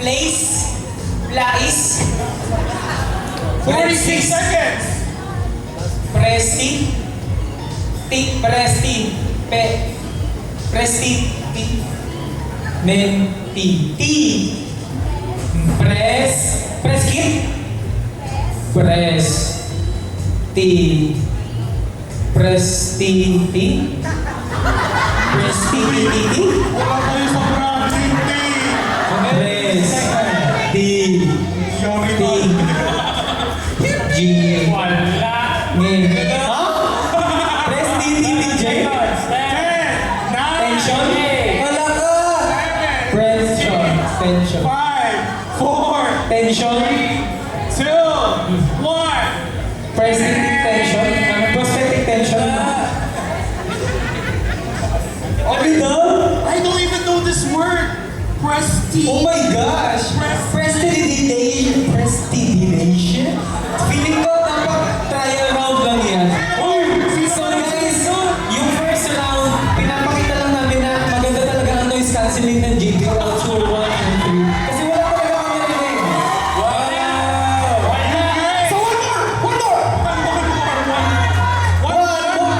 Place. Place. 46 seconds. Presti. Presti. Presti. Menti. Preskit. Prestiti. Wala kayo sa practicing. Wala. Tension? Wala ka! Tension. 5, 4, Tension? 2, 1. Prosthetic tension? Prosthetic tension? Okay na? I don't even know this word. Prestige. Oh my gosh! Prestidigitation? Prestidigitation? Feeling ko dapat trial round lang yan. So guys, yung first round, pinapakita lang namin na maganda talaga ang noise cancelling ng JP Round Tour 1 and 3. Kasi wala talaga kami narinig. So one more.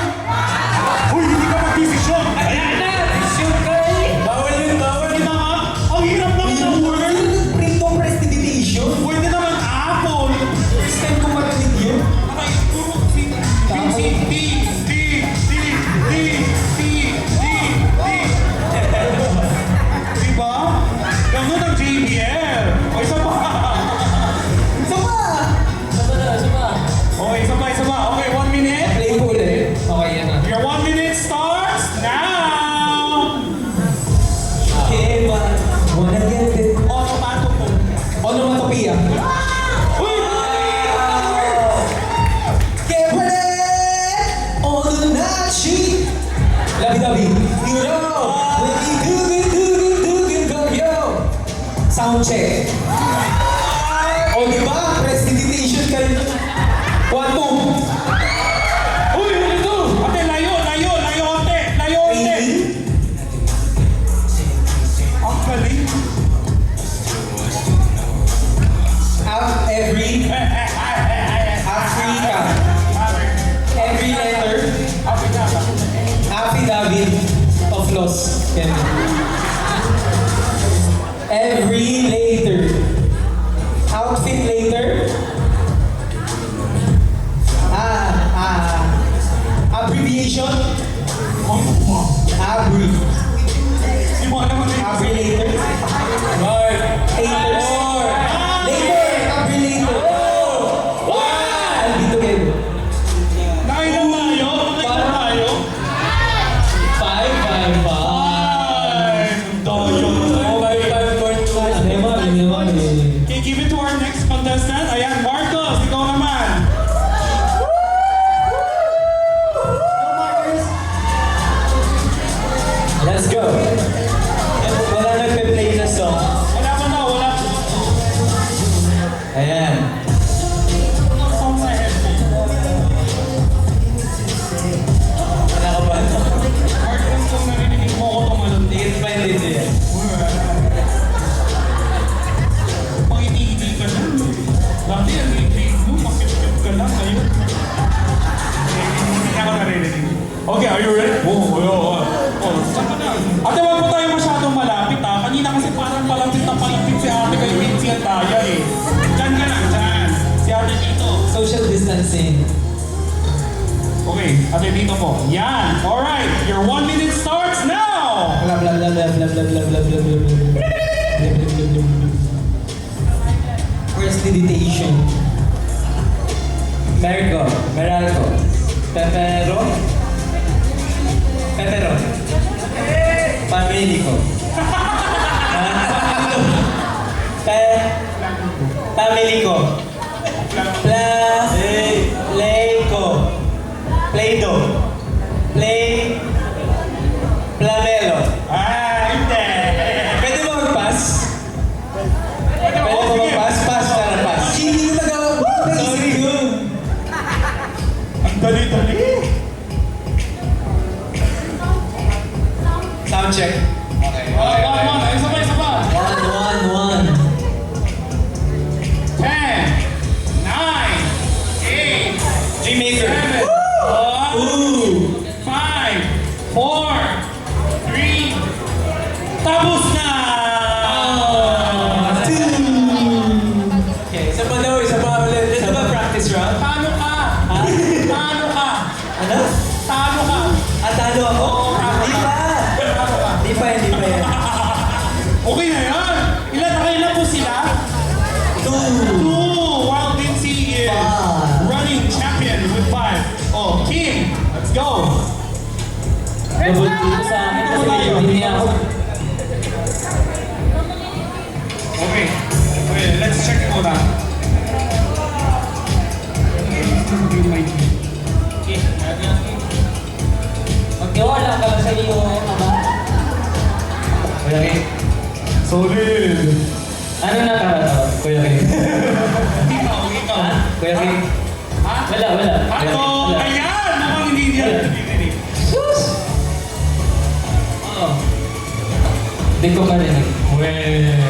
Uy, hindi ka mag-decision. Ayan na! Shoot kayo! Bawal yun, bawal yun. Ang hirap lang ng word. Prito prestidigitation? Pwede naman apple. First time ko marinig yun. Diba? Ganun ang JBL. O, isa pa. Isa pa! Isa pa. Okay, 1 minute. Play ko ulit. Okay, yan na. Your 1 minute starts now. Okay, but wanna get it. Onomatopoeia. Uy! Get ready! Ononachi! Labi-labi. You know, when you do it, go, yo! Sound check. O, diba? Prestidigitation kayo. 1, 2. Uy, ito! Ate, layo, ate! Ang galing. Every letter, affidavit of loss. Yan. Every later. Outfit later. Abbreviation. Di mo alam ano yung Abri later. Haters. Later. Abri later. Dito kayo. Nakailan tayo? 5, 5, 5. Ay, doyo. Okay, give it to our next contestant. Ayan, Marcos, ikaw naman. Let's go. Wala nagpe-play na song. Wala pa na, wala. Ayan. Song sa headphone. Wala ka ba? Marcos, kung narinig mo ako tumalon. Tingin pa yung dito yan. Pangiti-hiti ka na. Dati, ang hiti mo, makit-kit ka lang ngayon. Hindi ako narinig. Okay, are you ready? Saan ka na? Ate, wag po tayo masyadong malapit ha. Kanina kasi parang palapit si ate kay Vinci at Taya eh. Diyan ka lang, dyan. Si ate dito. Social distancing. Okay, ate dito po. Yan. Alright, your 1 minute starts now! Blah blah blah blah blah blah blah blah blah blah. Prestidigitation. Mergo. Meralco. Pepero. Pamilico. Pamilico. Playco. Playdo. Planelo. Hindi. Pwede ba mag-pass? Pwede ba sige. mag-pass? Pass na lang, pass. Hindi ko nagawa. Sorry. Ang dali-dali. Sound check. Okay. One. Isa pa. 1, 1, 1. Tapos na! Okay, isa pa daw, isa pa ulit. Ito ba practice round? Talo ka! Talo ka! Ano? Talo ka! Talo ako? Oo, talo Di ka. pa! Talo ka. Di pa yan. Okay na yan! Ilan po sila? 2! While Lindsay is running champion with 5. Oh, Kim! Let's go! Double dito sa akin kasi hindi niya ako. Okay. Okay, let's check muna. Magtiwala ka ba sa iyo, ama? Kuya Kim. Solid! Ano na karataw? Kuya Kim. Ikaw. Ha? Kuya Kim. Ha? Wala. Ako! Wala. Ayan! Mukhang hindi niya. Sus! Oo. Hindi ko marinig. Meron.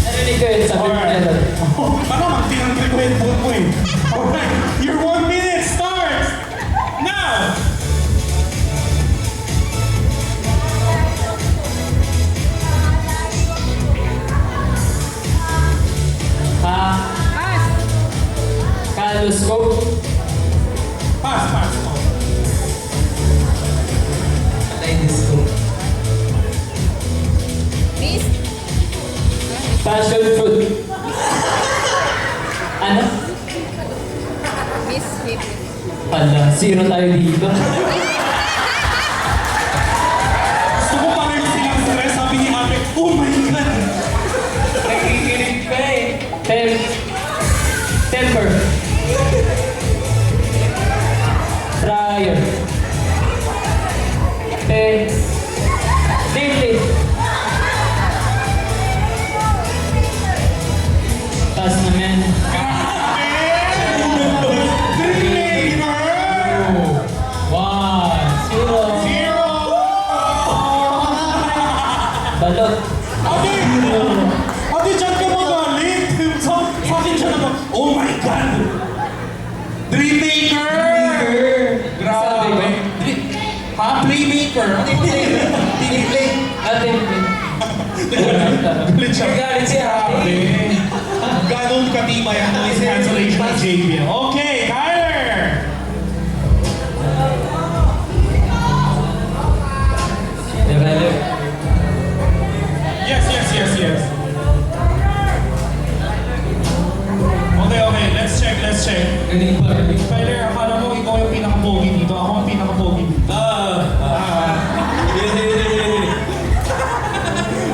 Narinig ko yun sa Alright. meron. Baka magtinanggal ko yung phone mo eh. Alright, your 1 minute starts now! Kaluscope. Pass. Kaleidoscope. Miss? Passion fruit. Ano? Miss Hip. Hala, zero tayo dito. Gusto ko pa rin silang stress, sabi ni ate, oh my God! Nakikinig ka eh. Temper. Dryer. Daily. Taas naman. One. Zero. Balot. Ate, dyan ka magalit! Sa akin siya naman, oh my God! Dream maker! Grabe! Ha? Playmaker! Ano yung playmaker? Tiniplay! Ate. Galit siya. Galit siya. Grabe. Ganong katibay ang noise cancellation ni JB. Okay, Kyler! Develop. Yes. Okay, let's check. Galing pa. Kyler, akala mo ikaw yung pinaka-pogi dito. Ako ang pinaka-pogi dito.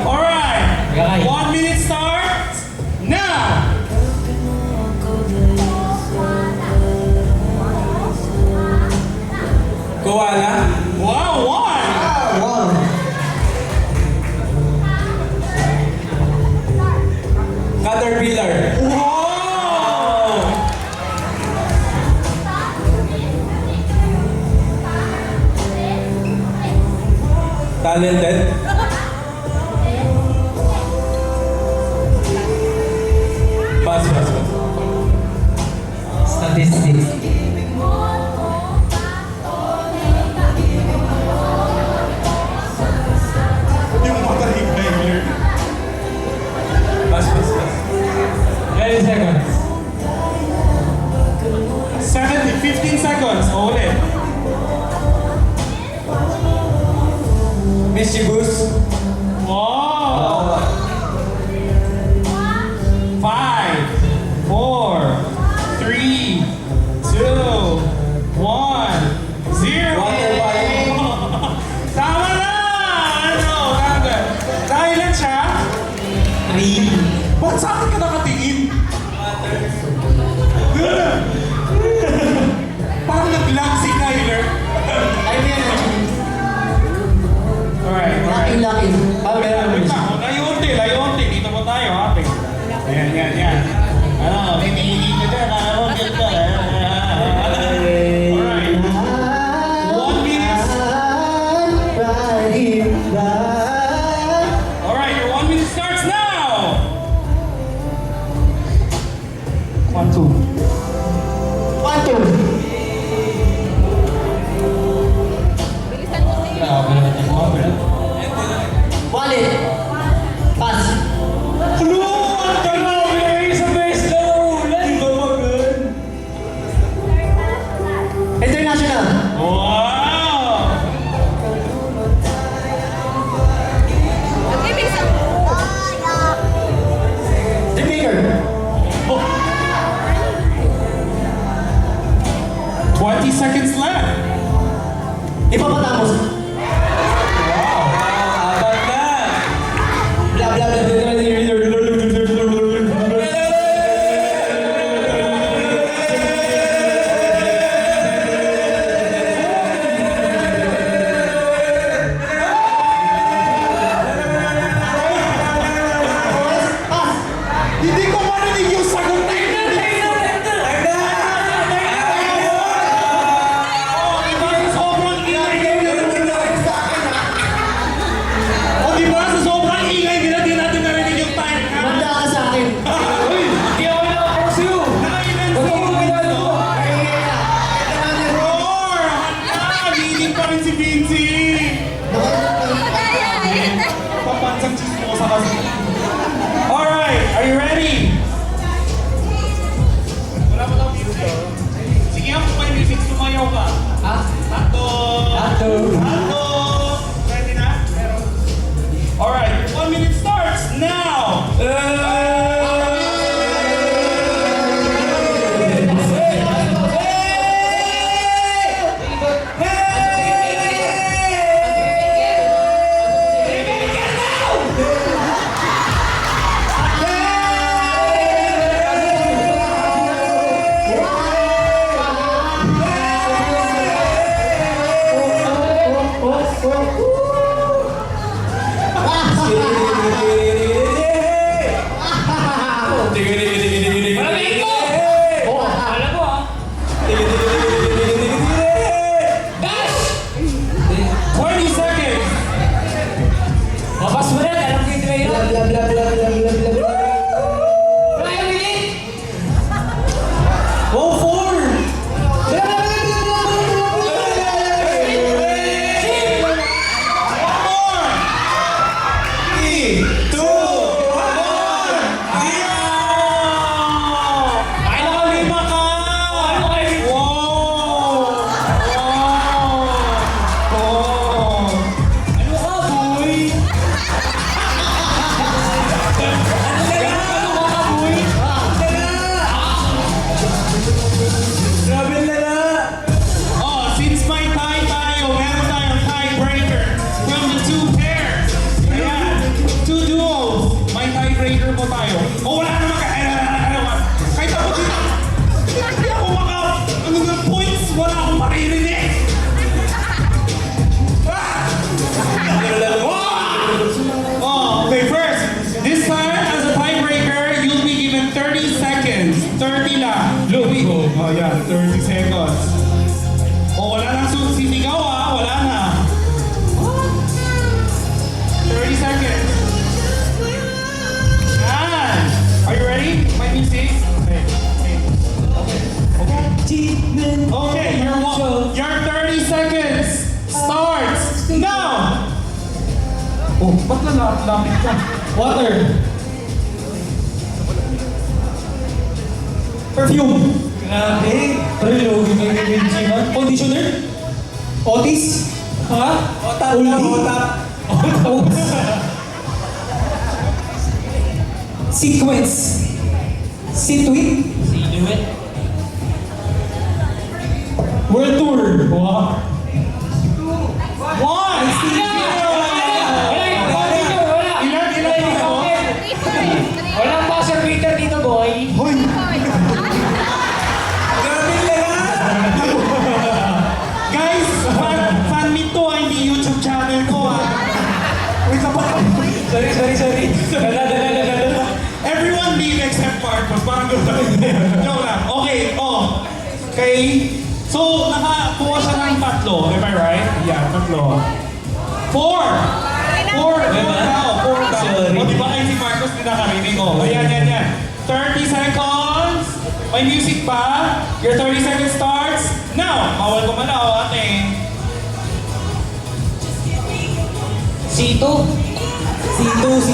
Alright! Gakay. 1 minute start now! Koala. Wow, 1! Wow. Caterpillar. Wow! Talented. Pass. Statistics. Yung mata ni Kyler. Pass. 30 seconds. 15 seconds. Ulit. Mischievous. Wow! 5, 4, 3, 2, 1, 0. Water bottle. Tama na! Ano? Kagad. Dahil lang siya? 3. Ba't sa akin ka nakatingin? Parang nag-lag si Kyler. I mean, Alright. laki Ipapatapos. Apat na. Bla bla bla bla bla. Hindi ko marinig yung sagot na yun. Sobrang ingay nyo. O diba, sa sobrang ingay nila, di natin narinig yung time. Manda ka sa akin. Uy, Hindi ako nakapos sa'yo. nakailan Huwag sa mo ginagawa. no? Kaingay na. Ito na niya. Roar! Leading pa rin si Vinci. Papansang chismosa kasi. Alright, are you ready? Wala pa daw dito. Sige nga, kung may music, sumayaw ka. Ah? Tato! Tato. Tato! Ready na? Alright, 1 minute starts now! Oh, alam mo ah. Dash! 20 seconds! Mabas mo na, alam ko yung trail. Bla bla bla bla bla bla bla bla. Wala yung minute. Oh, 4. Bla bla bla bla bla bla bla. One more! 3, 2, 1. Ay, nakalima ka! Wow! Wow! Oh! Ano ka, boy? Ano ka, boy? Grabe na na. Oh, since may tie tayo, meron tayong tiebreaker from the two pairs. Ayan, two duos. May tiebreaker po tayo. Oh, wala naman ka. Kahit ako dito. Hindi ako ano ng points. Wala akong maririnig. Ah! Oh, okay, first. This time, as a tiebreaker, you'll be given 30 seconds. 30 lang. Louis. Oh, yeah, 30 seconds. Oh, wala nang sisigaw ah. Wala na. 30 seconds. Yan. Are you ready? My music? Okay. Okay, your 30 seconds starts now! Oh, ba't lalapit ka? Water. Perfume. Grabe. Perfume. Conditioner. Otis. Ha? Otap. Otap. Sequence. Situit. Sinuit. World Tour. Wow. One! Ilan ako? Walang buzzer beater dito, boy. Hoy! Grabe na na. Guys, fan meet to ah, hindi YouTube channel ko ah. Wait, dapat Sorry. Dala. everyone leave except Marcos. Parang gano'n. Joke lang. Okay, oh. Okay. So, nakakuha siya ng tatlo. Am I right? Yeah, tatlo. 4! 4 daw. 4 daw. Sorry. O, di ba kayo si Marcos hindi nakarinig? O, yan. 30 seconds. May music pa. Your 30 seconds starts now. Bawal ko manaw, ate. Sito.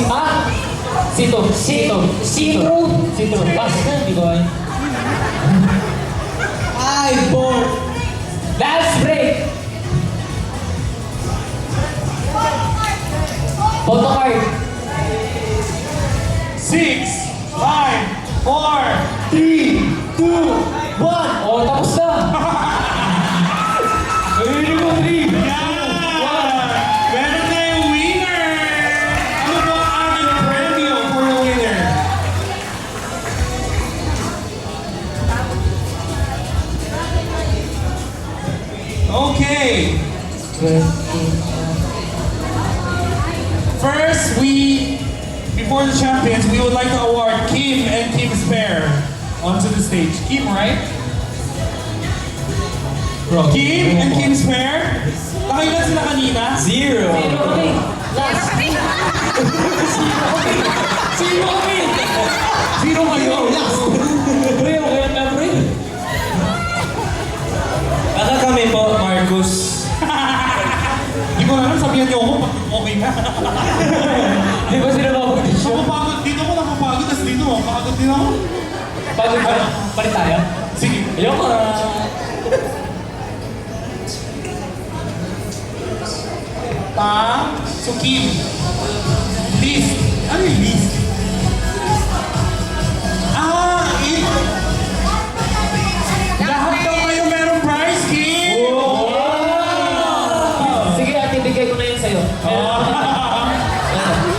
Ah! Sito. Basta, di ba? 5, 4. Last break. Photocard. 6, 5, 4, 3, 2, 1. Oh, tapos na. Ay, 3. Okay. First, before the champions, we would like to award Kim and Kim's pair onto the stage. Kim, right? Kim and Kim's pair? Nakailan sila kanina? Zero. Zero kami. Last. Zero kami. Zero kayo. Pre, okay na pre. Baka kami po, Marcus. Hindi ko alam, sabihan niyo ako pag okay na. Di ba sila mapag-desisyon? Nakapagod dito ako, nakapagod. Tapos dito, pagod din ako. Pagod ba? Palit tayo? Sige. Ayoko na. So Kim, list. Ano yung list? Lahat daw kayo merong prize, Kim! Sige, at ibigay ko na yun sa'yo.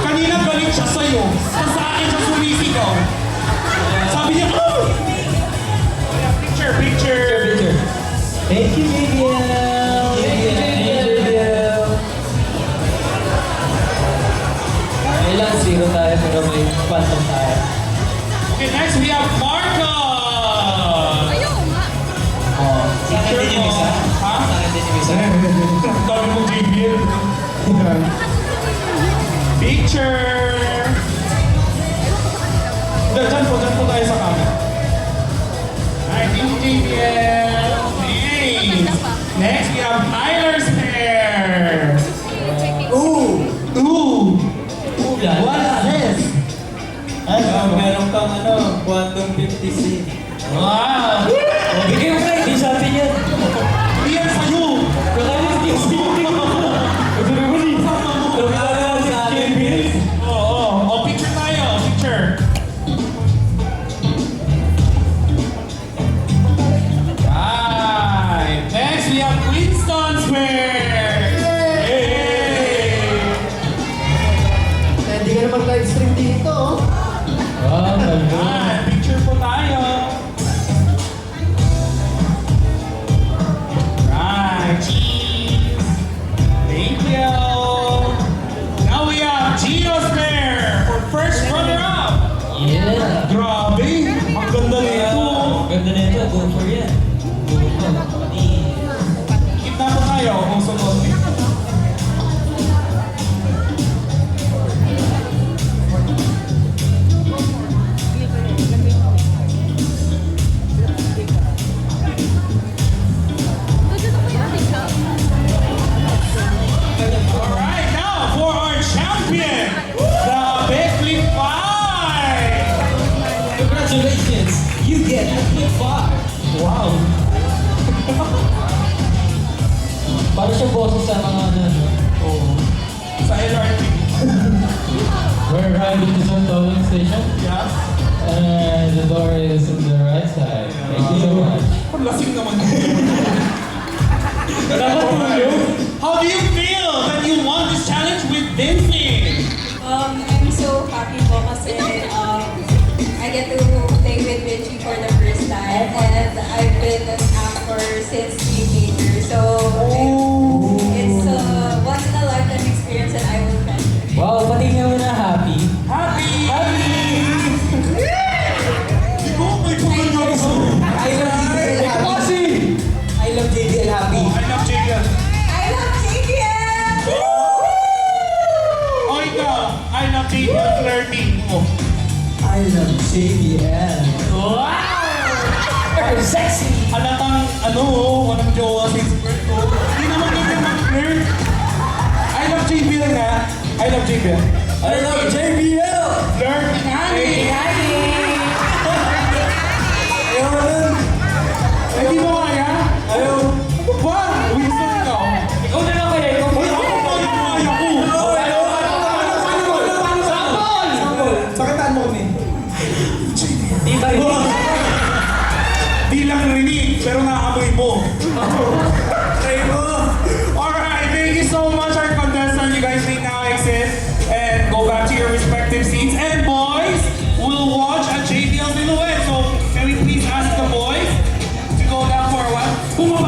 Kanina galit siya sa'yo. Tapos sa akin siya sumisigaw. Sabi niya, oh! Picture, picture. Thank you, Vivian. Thank you, Vivian. Ilang zero tayo pero may quantum tayo. Okay, next we have Marco! Oh. Sa akin din yung isa. Ha? Sa akin din yung isa. Ang dami mong JBL. Picture! Dyan po tayo sa camera. Hi, thank you, JBL. Nice! Next, we have Tyler's hair. Ooh! Ulan. What is this? Ano, meron kang quantum 50C. Wow! Bigay mo kayo, di sa atin yan. Hindi yan sa'yo! Kakalis di sa Oo. Picture tayo. Picture. Right. Next, we have Winston's hair. Hey! Hindi ka na mag-live stream dito. Wow, galing. Right. Picture po tayo. Right. Cheese. Thank you. Now we have Gio's hair for first runner-up. Yeah. Grabe! Ang ganda nito! Ganda na ito, go for yan. Kita po tayo kung sunod. Alright, now for our champion, the Big Flip 5! Congratulations! You get a flip 5. Wow! Para siya boses sa mga ano. Oh. Sa LRT. We're arriving to San Tolong Station. Yeah? And the door is on the right side. Thank you so much. Ang lasing naman. Nakatulog? How do you feel that you won this challenge with Vincent? I'm so happy po kasi I get to play with Richie for the first time and I've been an actor since teenager. So it's a once in a lifetime experience and I will treasure. Wow, pati nga mo na happy. Happy! Happy! Oh, may pumunyo ako. I love JBL Happy. Kasi! I love JBL Happy. I love Jacob. I love JBL! Oh, ikaw. I love Jacob flirting. Oh. I love JBL. Wow! Sexy! Halatang, walang jowa sa expert ko. Hindi naman ganyan mag-flirt. I love JBL nga. I love JBL.